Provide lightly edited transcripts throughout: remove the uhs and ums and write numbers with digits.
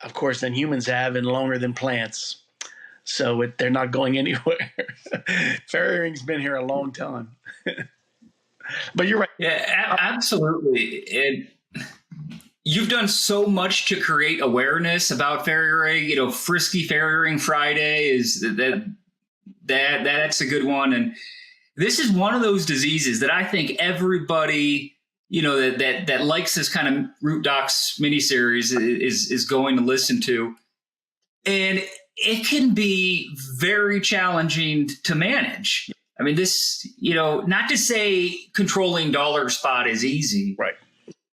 of course, than humans have and longer than plants. So they're not going anywhere. Fairy ring's been here a long time. But you're right. Yeah, absolutely. You've done so much to create awareness about fairy ring. You know, Frisky Fairy Ring Friday is that's a good one. And this is one of those diseases that I think everybody, you know, that likes this kind of Root Docs miniseries is going to listen to. And it can be very challenging to manage. I mean, this, you know, not to say controlling dollar spot is easy, Right.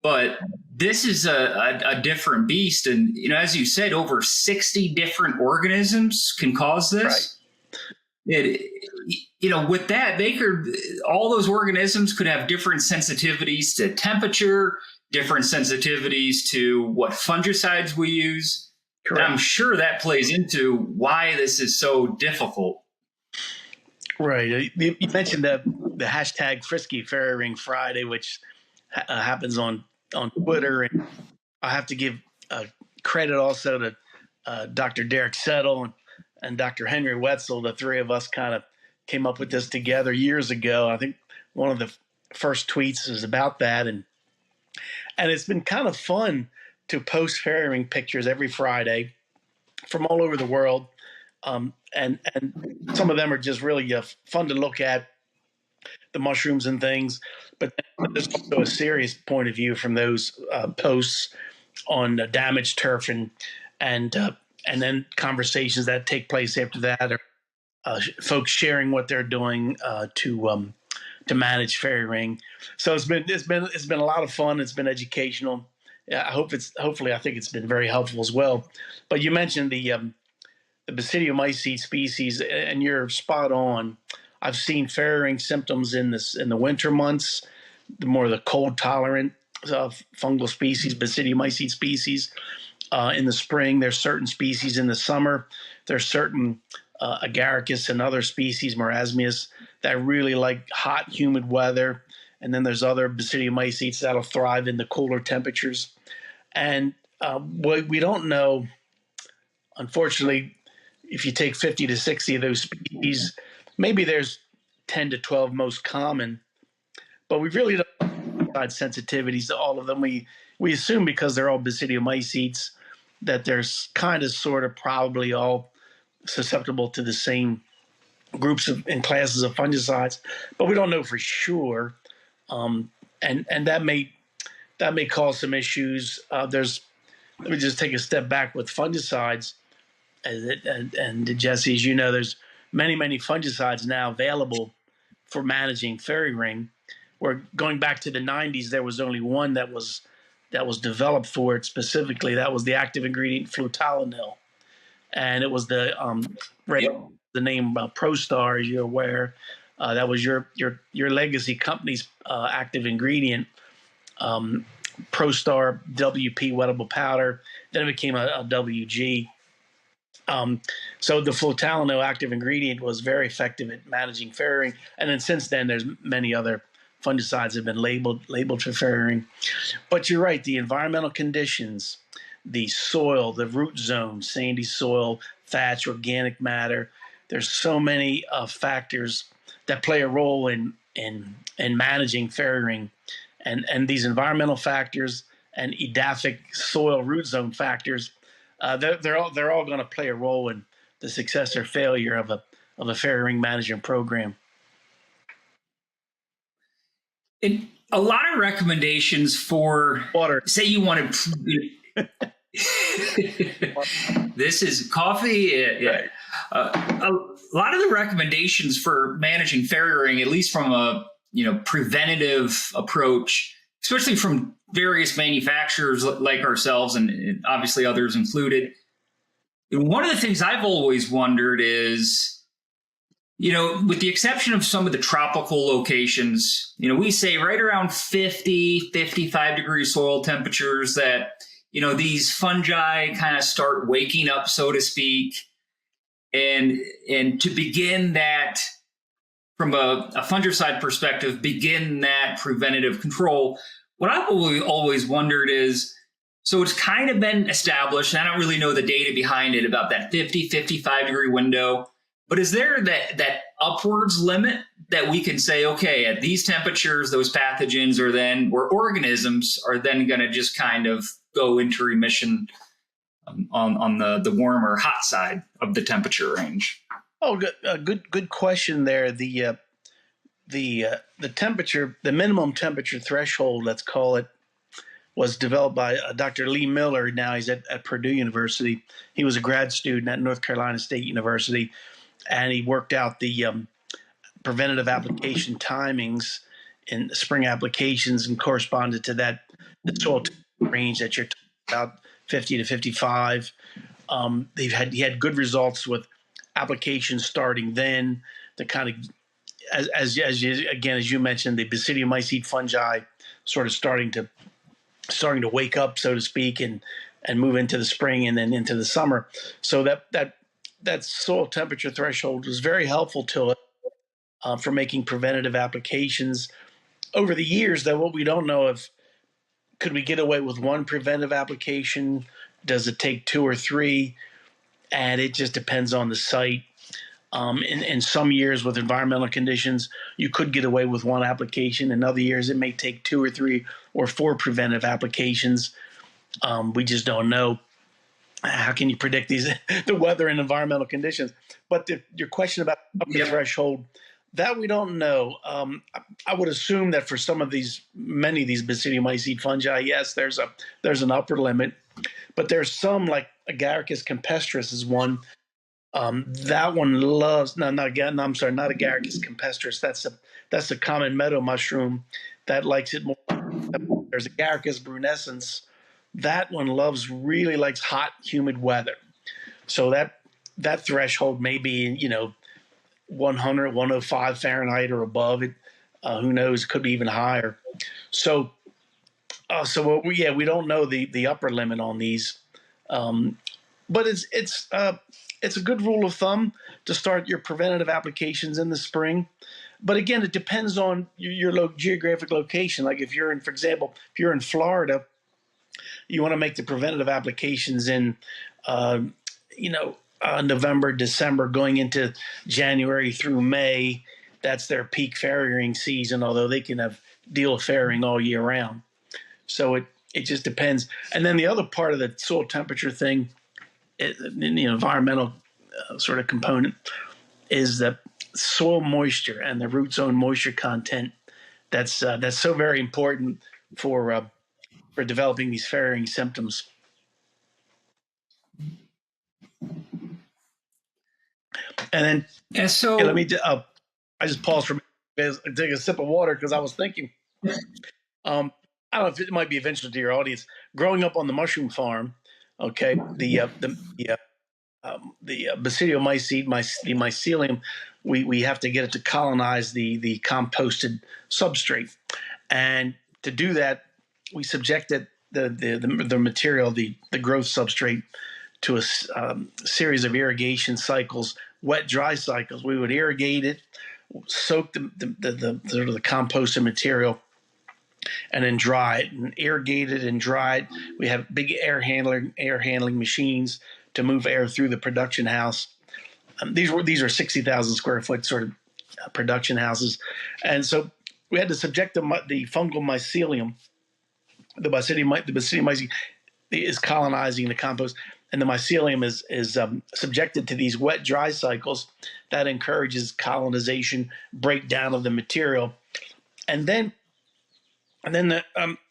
but this is a different beast. And, you know, as you said, over 60 different organisms can cause this. Right. You know, with that, all those organisms could have different sensitivities to temperature, different sensitivities to what fungicides we use. Correct. And I'm sure that plays into why this is so difficult. Right. You mentioned the hashtag Frisky Fairy Ring Friday, which happens on Twitter. And I have to give credit also to Dr. Derek Settle and Dr. Henry Wetzel. The three of us kind of came up with this together years ago. I think one of the first tweets is about that. And it's been kind of fun to post fairy ring pictures every Friday from all over the world. And some of them are just really fun to look at, the mushrooms and things. But there's also a serious point of view from those posts on damaged turf and then conversations that take place after that, or folks sharing what they're doing to manage fairy ring. So it's been a lot of fun. It's been educational. Hopefully I think it's been very helpful as well. But you mentioned the basidiomycete species, and you're spot on. I've seen fairy ring symptoms in the winter months, the cold tolerant fungal species, basidiomycete species. In the spring, there's certain species. In the summer, there's certain agaricus and other species, marasmius, that really like hot, humid weather. And then there's other basidiomycetes that'll thrive in the cooler temperatures. And we don't know, unfortunately, if you take 50 to 60 of those species, maybe there's 10 to 12 most common, but we really don't have sensitivities to all of them. We assume because they're all basidiomycetes that there's kind of sort of probably all susceptible to the same groups and classes of fungicides, but we don't know for sure. And that may cause some issues. Let me just take a step back with fungicides. And Jesse, as you know, there's many fungicides now available for managing fairy ring. Where going back to the 90s, there was only one that was developed for it specifically. That was the active ingredient flutalonil, and it was the name ProStar, as you're aware. That was your legacy company's active ingredient, ProStar WP wettable powder. Then it became a WG. So the flutalonil active ingredient was very effective at managing fairy ring. And then since then, there's many other fungicides have been labeled for fairy ring. But you're right, the environmental conditions, the soil, the root zone, sandy soil, thatch, organic matter, there's so many factors that play a role in managing fairy ring. And these environmental factors and edaphic soil root zone factors, they're all going to play a role in the success or failure of a fairy ring management program. And a lot of recommendations for water. Say you want to. This is coffee. Yeah. Right. A lot of the recommendations for managing fairy ring, at least from a preventative approach, especially from various manufacturers like ourselves and obviously others included. One of the things I've always wondered is, with the exception of some of the tropical locations, we say right around 50, 55 degree soil temperatures that, these fungi kind of start waking up, so to speak. And to begin that, from a fungicide perspective, begin that preventative control. What I've always wondered is, So it's kind of been established, and I don't really know the data behind it about that 50, 55 degree window. But is there that upwards limit that we can say, okay, at these temperatures, those pathogens are then, or organisms are then going to just kind of go into remission on the warmer hot side of the temperature range? Oh, good question there. The temperature, the minimum temperature threshold, let's call it, was developed by Dr. Lee Miller. Now he's at Purdue University. He was a grad student at North Carolina State University, and he worked out the preventative application timings in spring applications and corresponded to that the soil range that you're talking about, 50 to 55. He had good results with applications starting then. The kind of as you mentioned, the basidiomycete fungi sort of starting to wake up, so to speak, and move into the spring and then into the summer. So that soil temperature threshold was very helpful to us for making preventative applications. Over the years, though, what we don't know if could we get away with one preventive application? Does it take two or three? And it just depends on the site. In some years with environmental conditions, you could get away with one application. In other years, it may take two or three or four preventive applications. We just don't know. How can you predict the weather and environmental conditions? But your question about upper threshold, that we don't know. I would assume that for many of these basidiomycete fungi, yes, there's an upper limit. But there's some, like Agaricus campestris is one. That one loves not Agaricus campestris. That's a common meadow mushroom that likes it more. There's Agaricus brunescens. That one really likes hot, humid weather. So that threshold may be 100, 105 Fahrenheit or above it. Who knows? It could be even higher. So we don't know the upper limit on these. But it's a good rule of thumb to start your preventative applications in the spring. But again, it depends on your geographic location. Like for example, if you're in Florida, you want to make the preventative applications in, November, December, going into January through May. That's their peak fairy ring season, although they can deal with fairy ring all year round. So it just depends. And then the other part of the soil temperature thing, the environmental sort of component, is the soil moisture and the root zone moisture content. That's so very important for developing these fairy ring symptoms. And then, let me. I just paused for take a sip of water because I was thinking. I don't know if it might be of interest to your audience. Growing up on the mushroom farm, okay, the basidiomycete, the mycelium, we have to get it to colonize the composted substrate, and to do that, we subjected the material, the growth substrate, to a series of irrigation cycles, wet dry cycles. We would irrigate it, soak the sort of the composted material, and then dry it, and irrigate it and dry it. We have big air handling machines to move air through the production house. These are 60,000 square foot sort of production houses, and so we had to subject the fungal mycelium. The basidiomycete is colonizing the compost, and the mycelium is subjected to these wet dry cycles that encourages colonization, breakdown of the material, and then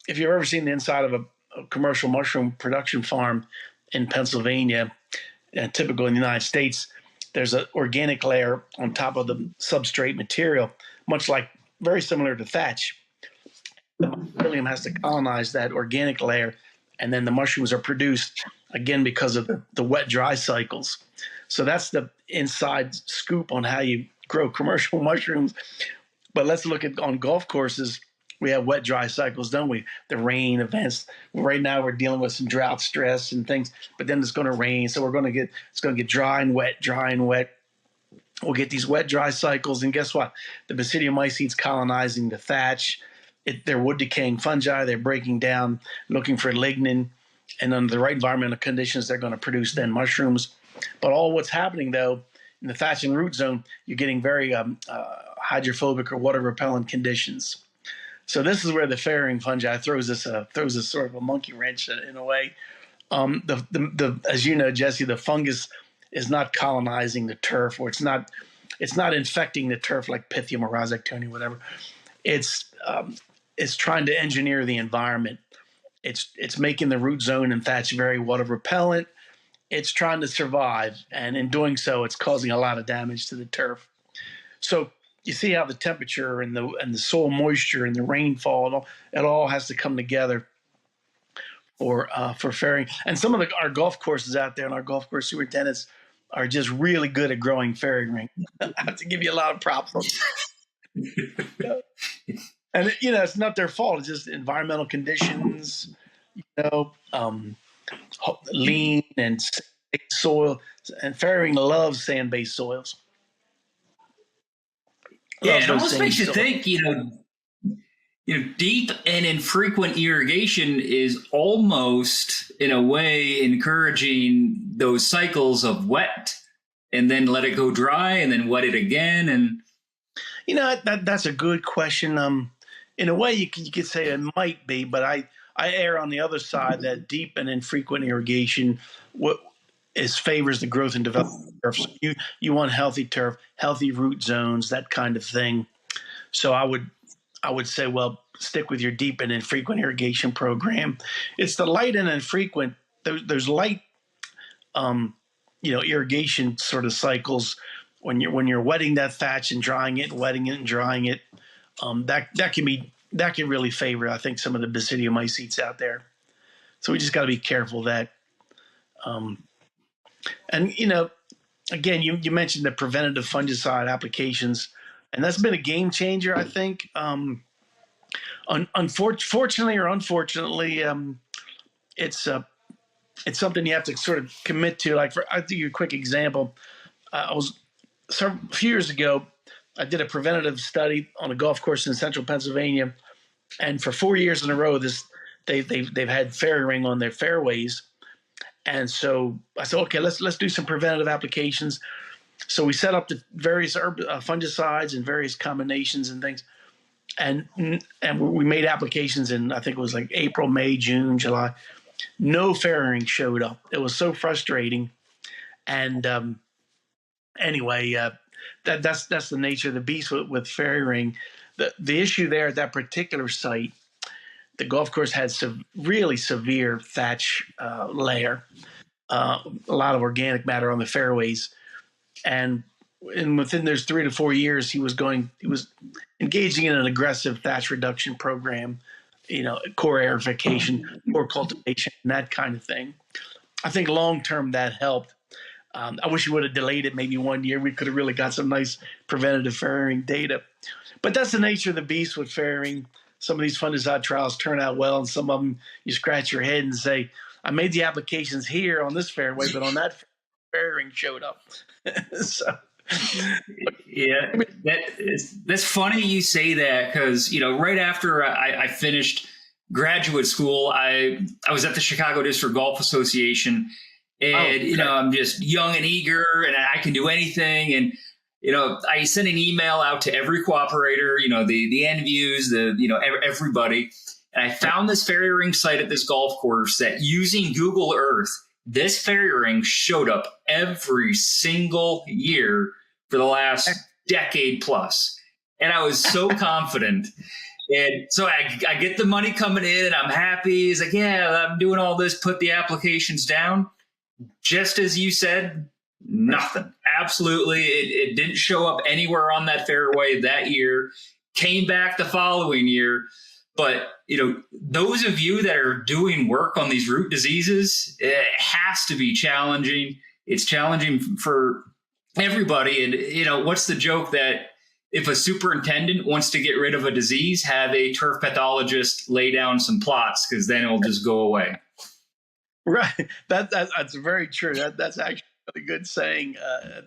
if you've ever seen the inside of a commercial mushroom production farm in Pennsylvania, typical in the United States, there's an organic layer on top of the substrate material, very similar to thatch. The mycelium has to colonize that organic layer, and then the mushrooms are produced again because of the wet dry cycles. So that's the inside scoop on how you grow commercial mushrooms. But let's look at on golf courses. We have wet dry cycles, don't we? The rain events. Right now we're dealing with some drought stress and things, but then it's going to rain, so it's going to get dry and wet, dry and wet. We'll get these wet dry cycles, and guess what? The basidiomycetes colonizing the thatch. They're wood decaying fungi. They're breaking down, looking for lignin, and under the right environmental conditions, they're going to produce then mushrooms. But all what's happening though in the thatch and root zone, you're getting very hydrophobic or water repellent conditions. So this is where the fairy ring fungi throws this sort of a monkey wrench in a way. As you know, Jesse, the fungus is not colonizing the turf, or it's not infecting the turf like Pythium or Rhizoctonia, whatever. It's trying to engineer the environment. It's making the root zone and thatch very water repellent. It's trying to survive, and in doing so, it's causing a lot of damage to the turf. So you see how the temperature and the soil moisture and the rainfall, it all has to come together for fairing. And some of our golf courses out there and our golf course superintendents are just really good at growing fairy ring. I have to give you a lot of props. And it's not their fault. It's just environmental conditions, lean and soil. And fairy ring loves sand-based soils. Yeah, it almost makes you think, deep and infrequent irrigation is almost, in a way, encouraging those cycles of wet and then let it go dry and then wet it again. And that's a good question. In a way, you could say it might be, but I err on the other side that deep and infrequent irrigation favors the growth and development of turf. So you want healthy turf, healthy root zones, that kind of thing. So I would say, well, stick with your deep and infrequent irrigation program. It's the light and infrequent. There's light, irrigation sort of cycles when you're wetting that thatch and drying it, wetting it and drying it. That can really favor, I think, some of the basidiomycetes out there. So we just got to be careful of that. And again, you mentioned the preventative fungicide applications, and that's been a game changer, I think. Unfortunately or unfortunately, it's something you have to sort of commit to. Like, I'll give you a quick example. A few years ago, I did a preventative study on a golf course in central Pennsylvania, and for 4 years in a row, they've had fairy ring on their fairways. And so I said, okay, let's do some preventative applications. So we set up the various fungicides and various combinations and things, and we made applications in, I think it was like April, May, June, July. No fairy ring showed up. It was so frustrating. And anyway, that's the nature of the beast with fairy ring. The issue there at that particular site, the golf course had really severe thatch layer, a lot of organic matter on the fairways, and within those 3 to 4 years, he was engaging in an aggressive thatch reduction program, core aerification, core cultivation, and that kind of thing. I think long term that helped. I wish he would have delayed it maybe 1 year. We could have really got some nice preventative fairy ring data. But that's the nature of the beast with fairy ring. Some of these fungicide trials turn out well, and some of them you scratch your head and say, I made the applications here on this fairway, but on that fairy ring showed up. So, yeah, that's funny you say that, because right after I finished graduate school, I was at the Chicago District Golf Association, and I'm just young and eager, and I can do anything. And I sent an email out to every cooperator, the end views, everybody. And I found this fairy ring site at this golf course that, using Google Earth, this fairy ring showed up every single year for the last decade plus. And I was so confident. And so I get the money coming in and I'm happy. It's like, yeah, I'm doing all this, put the applications down. Just as you said, nothing. Absolutely. It didn't show up anywhere on that fairway that year. Came back the following year. But, those of you that are doing work on these root diseases, it has to be challenging. It's challenging for everybody. And, what's the joke that if a superintendent wants to get rid of a disease, have a turf pathologist lay down some plots, because then it'll just go away. Right. That's very true. That's actually a really good saying.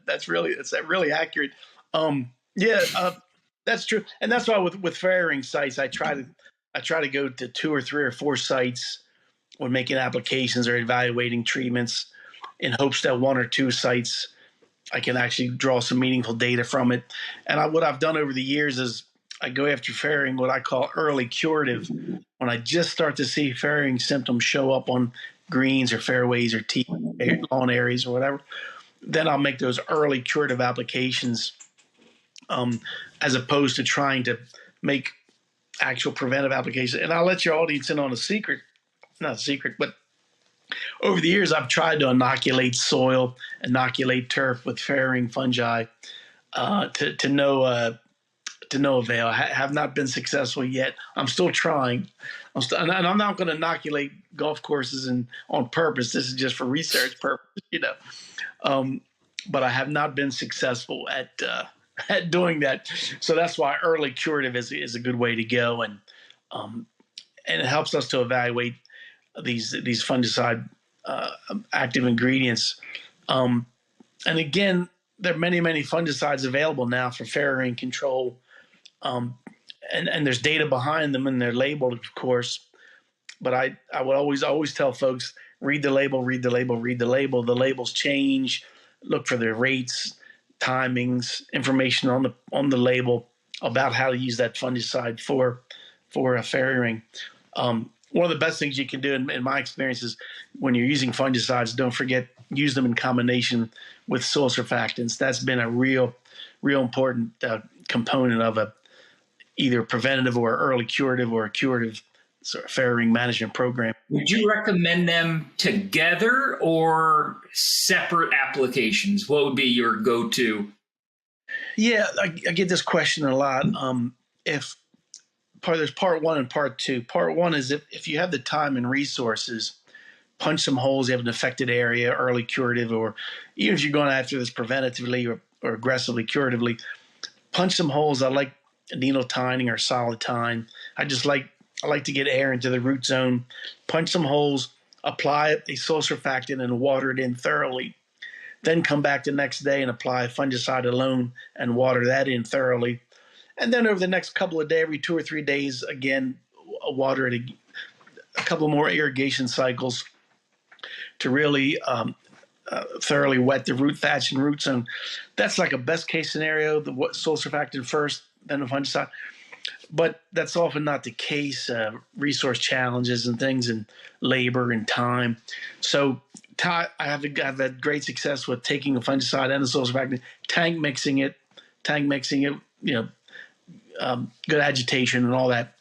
That's really accurate. That's true. And that's why with fairy ring sites, I try to go to 2 or 3 or 4 sites when making applications or evaluating treatments in hopes that one or two sites I can actually draw some meaningful data from it. And what I've done over the years is I go after fairy ring, what I call early curative. When I just start to see fairy ring symptoms show up on greens or fairways or lawn areas or whatever, then I'll make those early curative applications, as opposed to trying to make actual preventive applications. And I'll let your audience in on a secret, not a secret, but over the years, I've tried to inoculate soil, inoculate turf with fairy ring fungi, to no avail. I have not been successful yet. I'm still trying. And I'm not going to inoculate golf courses on purpose. This is just for research purposes, But I have not been successful at doing that. So that's why early curative is a good way to go, and it helps us to evaluate these fungicide active ingredients. And again, there are many fungicides available now for fairy ring control, and there's data behind them, and they're labeled, of course. But I would always tell folks, read the label, read the label, read the label. The labels change. Look for their rates, timings, information on the label about how to use that fungicide for a fairy ring. One of the best things you can do, in my experience, is when you're using fungicides, don't forget, use them in combination with soil surfactants. That's been a real important component of either preventative or early curative or a curative sort of fairy ring management program. Would you recommend them together or separate applications? What would be your go-to? Yeah, I get this question a lot. There's part one and part two. Part one is if you have the time and resources, punch some holes. You have an affected area, early curative, or even if you're going after this preventatively or aggressively curatively, punch some holes. I like needle tining or solid tine. I like to get air into the root zone. Punch some holes, apply a soil surfactant, and water it in thoroughly. Then come back the next day and apply fungicide alone and water that in thoroughly. And then over the next couple of days, every 2 or 3 days, again, water it a couple more irrigation cycles to really thoroughly wet the root thatch and root zone. That's like a best case scenario, the soil surfactant first, then the fungicide. But that's often not the case. Resource challenges and things, and labor and time. So I've had great success with taking the fungicide and the soil surfactant, tank mixing it, good agitation and all that,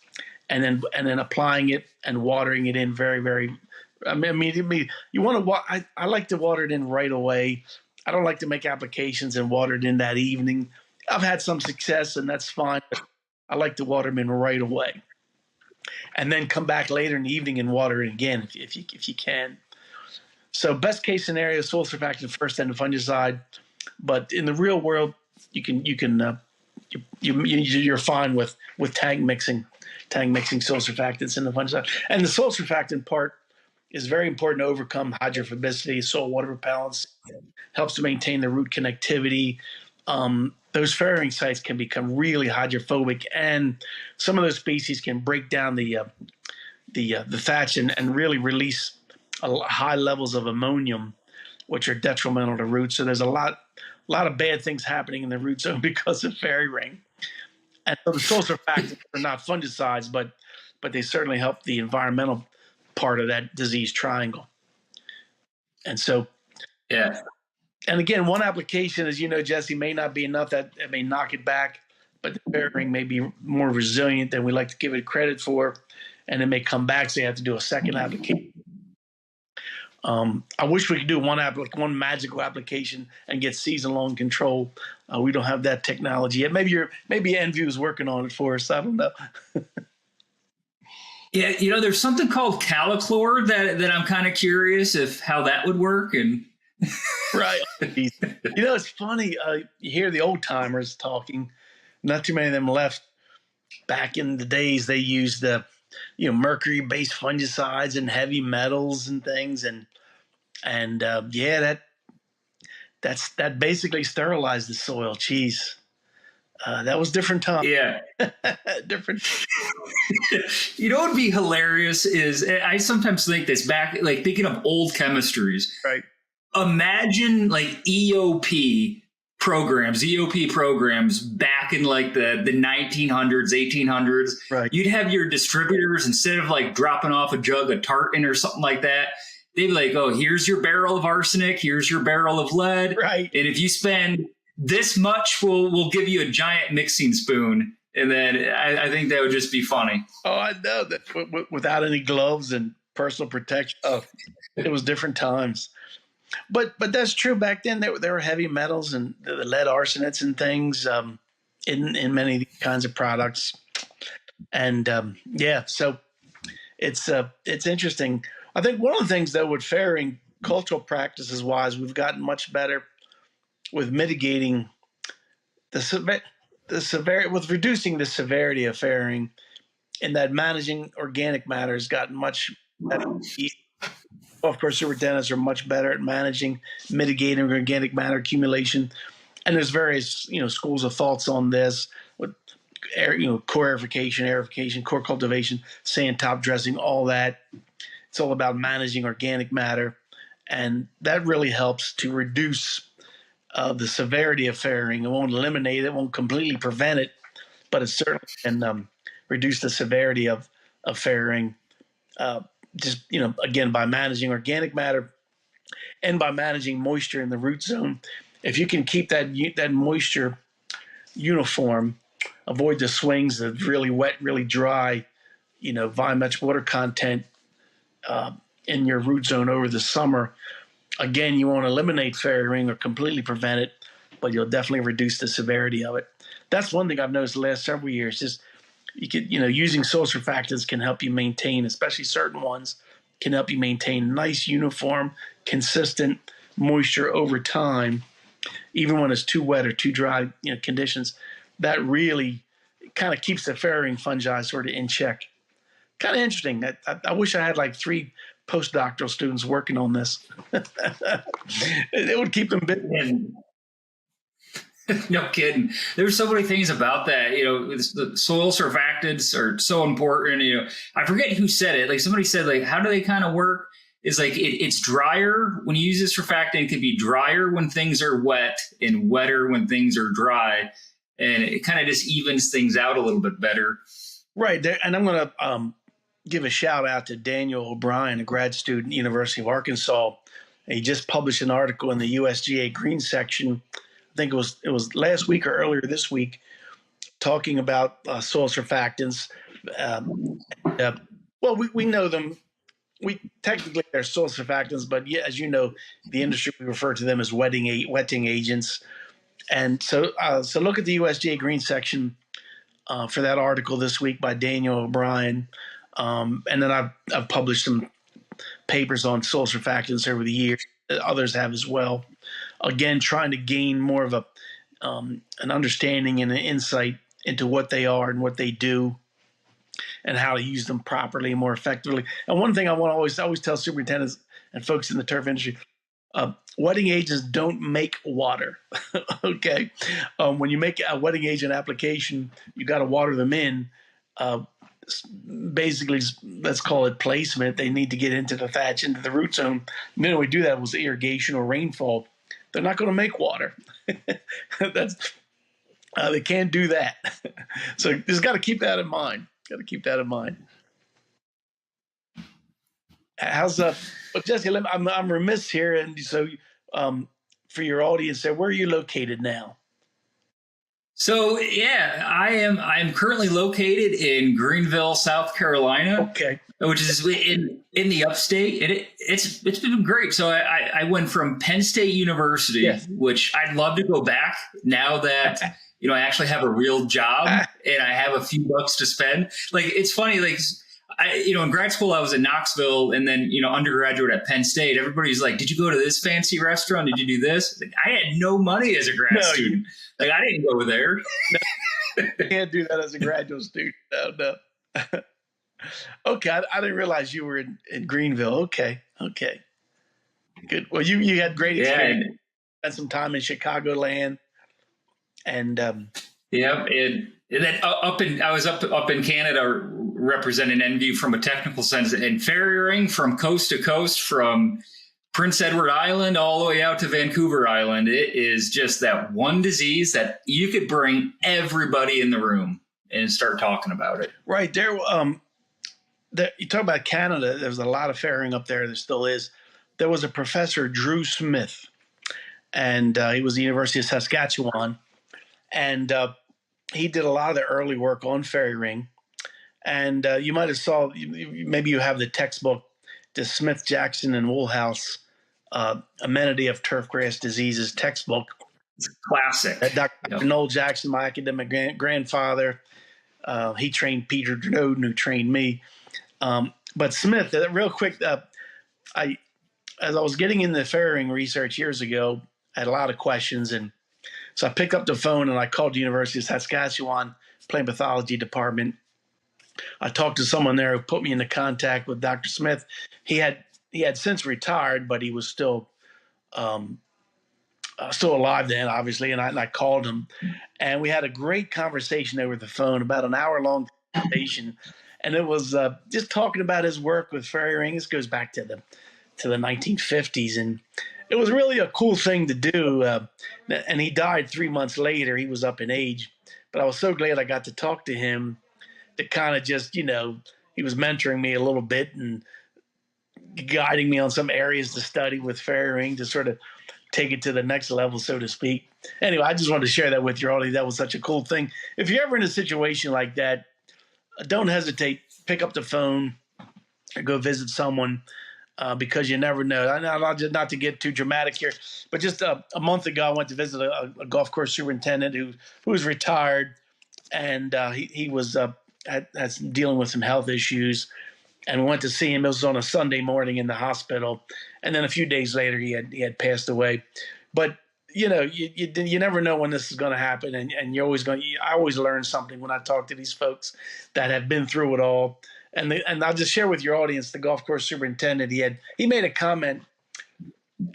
and then applying it and watering it in very, very. You want to. I like to water it in right away. I don't like to make applications and water it in that evening. I've had some success, and that's fine. But I like to water them in right away, and then come back later in the evening and water it again if you can. So best case scenario, soil surfactant first, then the fungicide. But in the real world, you're fine with tank mixing soil surfactants in the fungicide. And the soil surfactant part is very important to overcome hydrophobicity, soil water repellence, helps to maintain the root connectivity. Those fairy ring sites can become really hydrophobic, and some of those species can break down the thatch and really release high levels of ammonium, which are detrimental to roots. So there's a lot of bad things happening in the root zone because of fairy ring. And so the soil surfactants are not fungicides, but they certainly help the environmental part of that disease triangle. And so, yeah. And again, one application, as you know, Jesse, may not be enough. That it may knock it back, but the fairy ring may be more resilient than we like to give it credit for, and it may come back, so you have to do a second application. I wish we could do one magical application and get season-long control. We don't have that technology yet. Maybe Enview is working on it for us. I don't know. Yeah, there's something called calichlor that I'm kind of curious if how that would work. And right, it's funny. You hear the old timers talking. Not too many of them left. Back in the days, they used mercury-based fungicides and heavy metals and things, and that basically sterilized the soil. Geez, That was different time. Yeah. Different. You know what would be hilarious is I sometimes think this back, like thinking of old chemistries. Right. Imagine like EOP programs back in like the 1900s, 1800s. Right. You'd have your distributors, instead of like dropping off a jug of tartan or something like that, they'd be like, oh, here's your barrel of arsenic, here's your barrel of lead. Right. And if you spend this much, we'll give you a giant mixing spoon. And then I think that would just be funny. Oh, I know that without any gloves and personal protection. Oh, it was different times. But that's true. Back then, there were heavy metals and the lead arsenates and things in many of these kinds of products. And so it's interesting. I think one of the things, though, with fairing, cultural practices wise, we've gotten much better with mitigating the severity, with reducing the severity of fairing, and that managing organic matter has gotten much better. Of course, superintendents are much better at managing, mitigating organic matter accumulation, and there's various schools of thoughts on this. With core aerification, core cultivation, sand top dressing, all that. It's all about managing organic matter, and that really helps to reduce the severity of fairing. It won't eliminate it, won't completely prevent it, but it certainly can reduce the severity of fairing. Just again, by managing organic matter and by managing moisture in the root zone. If you can keep that moisture uniform, avoid the swings of really wet, really dry, volumetric water content in your root zone over the summer. Again, you won't eliminate fairy ring or completely prevent it, but you'll definitely reduce the severity of it. That's one thing I've noticed the last several years. Just using soil surfactants can help you maintain, especially certain ones, can help you maintain nice, uniform, consistent moisture over time, even when it's too wet or too dry conditions. That really kind of keeps the fairy ring fungi sort of in check. Kind of interesting. I wish I had like 3 postdoctoral students working on this. It would keep them busy. No kidding. There's so many things about that. The soil surfactants are so important. I forget who said it. Like somebody said, like, how do they kind of work? It's like it's drier when you use this surfactant. It can be drier when things are wet and wetter when things are dry, and it kind of just evens things out a little bit better. Right. And I'm going to give a shout out to Daniel O'Brien, a grad student, University of Arkansas. He just published an article in the USGA Green section. I think it was last week or earlier this week, talking about soil surfactants. Well, we know them. Technically they're soil surfactants, but as you know, the industry, we refer to them as wetting agents. And so look at the USGA Green section for that article this week by Daniel O'Brien. And then I've published some papers on soil surfactants over the years. Others have as well. Again, trying to gain more of an understanding and an insight into what they are and what they do, and how to use them properly and more effectively. And one thing I want to always tell superintendents and folks in the turf industry: wetting agents don't make water. Okay, when you make a wetting agent application, you got to water them in. Basically, let's call it placement. They need to get into the thatch, into the root zone. The minute we do that was irrigation or rainfall. They're not going to make water. They can't do that. So just got to keep that in mind. How's Jesse? I'm remiss here, and so for your audience, where are you located now? So I'm currently located in Greenville, South Carolina. Okay. Which is in the upstate. It's been great. So I went from Penn State University, yes, which I'd love to go back now that I actually have a real job and I have a few bucks to spend. Like, it's funny, like in grad school I was in Knoxville, and then undergraduate at Penn State. Everybody's like, "Did you go to this fancy restaurant? Did you do this?" Like, I had no money as a grad student. Like, I didn't go there. No, you can't do that as a graduate student. No. Okay, I didn't realize you were in Greenville. Okay, good. Well, you had great experience. Spent some time in Chicagoland, and Yep. And then I was up in Canada representing NView from a technical sense, and Fairy Ring from coast to coast, from Prince Edward Island all the way out to Vancouver Island. It is just that one disease that you could bring everybody in the room and start talking about it. Right there. You talk about Canada. There's a lot of fairy ring up there. There still is. There was a professor, Drew Smith, and he was at the University of Saskatchewan, and he did a lot of the early work on fairy ring. And you might have saw, maybe you have the textbook, the Smith, Jackson, and Woolhouse Amenity of Turfgrass Diseases textbook. It's classic. Dr. Noel Jackson, my academic grandfather, he trained Peter Denoden, who trained me. But Smith, real quick, as I was getting into fairy ring research years ago, I had a lot of questions, and so I picked up the phone and I called the University of Saskatchewan plant pathology department. I talked to someone there who put me into contact with Dr. Smith. He had since retired, but he was still alive then, obviously. And I called him, and we had a great conversation over the phone, about an hour-long conversation. And it was just talking about his work with fairy ring. This goes back to the 1950s, and it was really a cool thing to do. And he died 3 months later. He was up in age, but I was so glad I got to talk to him. To kind of just, he was mentoring me a little bit and guiding me on some areas to study with fairy ring to sort of take it to the next level, so to speak. Anyway, I just wanted to share that with your audience. That was such a cool thing. If you're ever in a situation like that, don't hesitate. Pick up the phone or go visit someone, because you never know. Not to get too dramatic here, but just a month ago, I went to visit a golf course superintendent who was retired, and he was had dealing with some health issues, and we went to see him. It was on a Sunday morning in the hospital, and then a few days later he had passed away. But you never know when this is going to happen, and you're always going. I always learn something when I talk to these folks that have been through it all. And I'll just share with your audience, the golf course superintendent, he made a comment,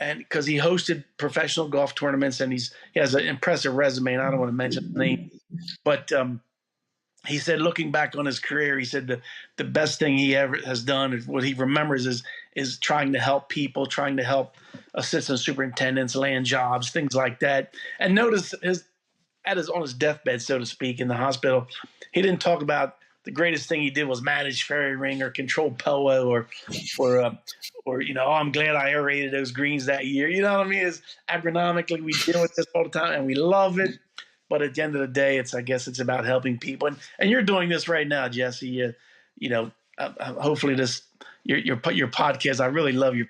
and because he hosted professional golf tournaments, and he has an impressive resume, and I don't want to mention the name, but he said, looking back on his career, he said the best thing he ever has done, what he remembers is trying to help people, trying to help assistant superintendents land jobs, things like that. And notice on his deathbed, so to speak, in the hospital, he didn't talk about the greatest thing he did was manage fairy ring or control POA or I'm glad I aerated those greens that year. You know what I mean? It's agronomically, we deal with this all the time and we love it. But at the end of the day, I guess it's about helping people. And you're doing this right now, Jesse. Hopefully your podcast. I really love your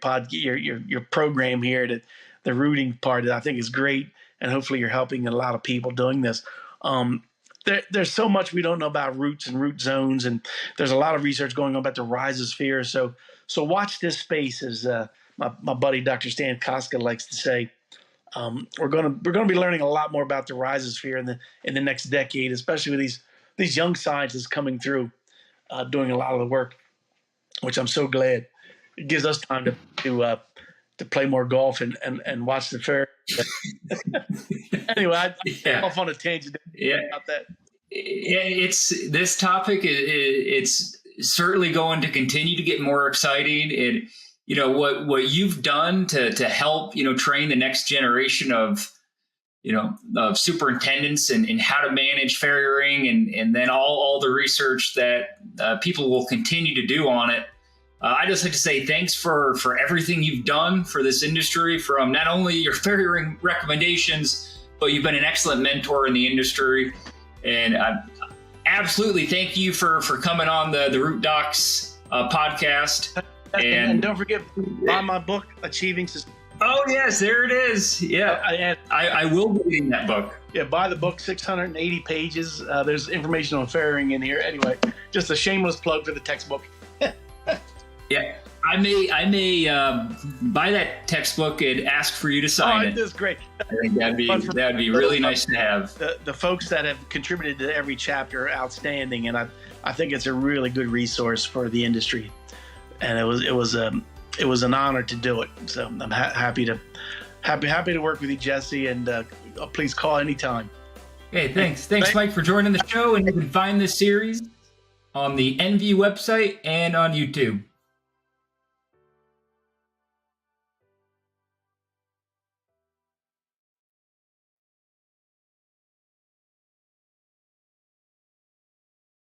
program here. The rooting part that I think is great, and hopefully you're helping a lot of people doing this. There's so much we don't know about roots and root zones, and there's a lot of research going on about the rhizosphere. So watch this space, as my buddy Dr. Stan Koska likes to say. We're going to be learning a lot more about the rhizosphere in the next decade, especially with these young scientists coming through, doing a lot of the work, which I'm so glad. It gives us time to play more golf and watch the fair. Anyway, I'm off on a tangent about that. This topic. It's certainly going to continue to get more exciting. What you've done to help, train the next generation of superintendents and how to manage fairy ring, and then all the research that people will continue to do on it. I just like to say thanks for everything you've done for this industry, from not only your fairy ring recommendations, but you've been an excellent mentor in the industry. And absolutely thank you for coming on the Root Docs podcast. And don't forget, buy my book, Achieving Success. Oh, yes, there it is. Yeah, I will be reading that book. Yeah, buy the book, 680 pages. There's information on fairy ring in here. Anyway, just a shameless plug for the textbook. Yeah, I may buy that textbook and ask for you to sign it. That's great. I think that'd be really nice to have. The folks that have contributed to every chapter are outstanding, and I think it's a really good resource for the industry. And it was an honor to do it. So I'm happy to work with you, Jesse, and please call anytime. Okay, thanks, Mike, for joining the show. And you can find this series on the NV website and on YouTube.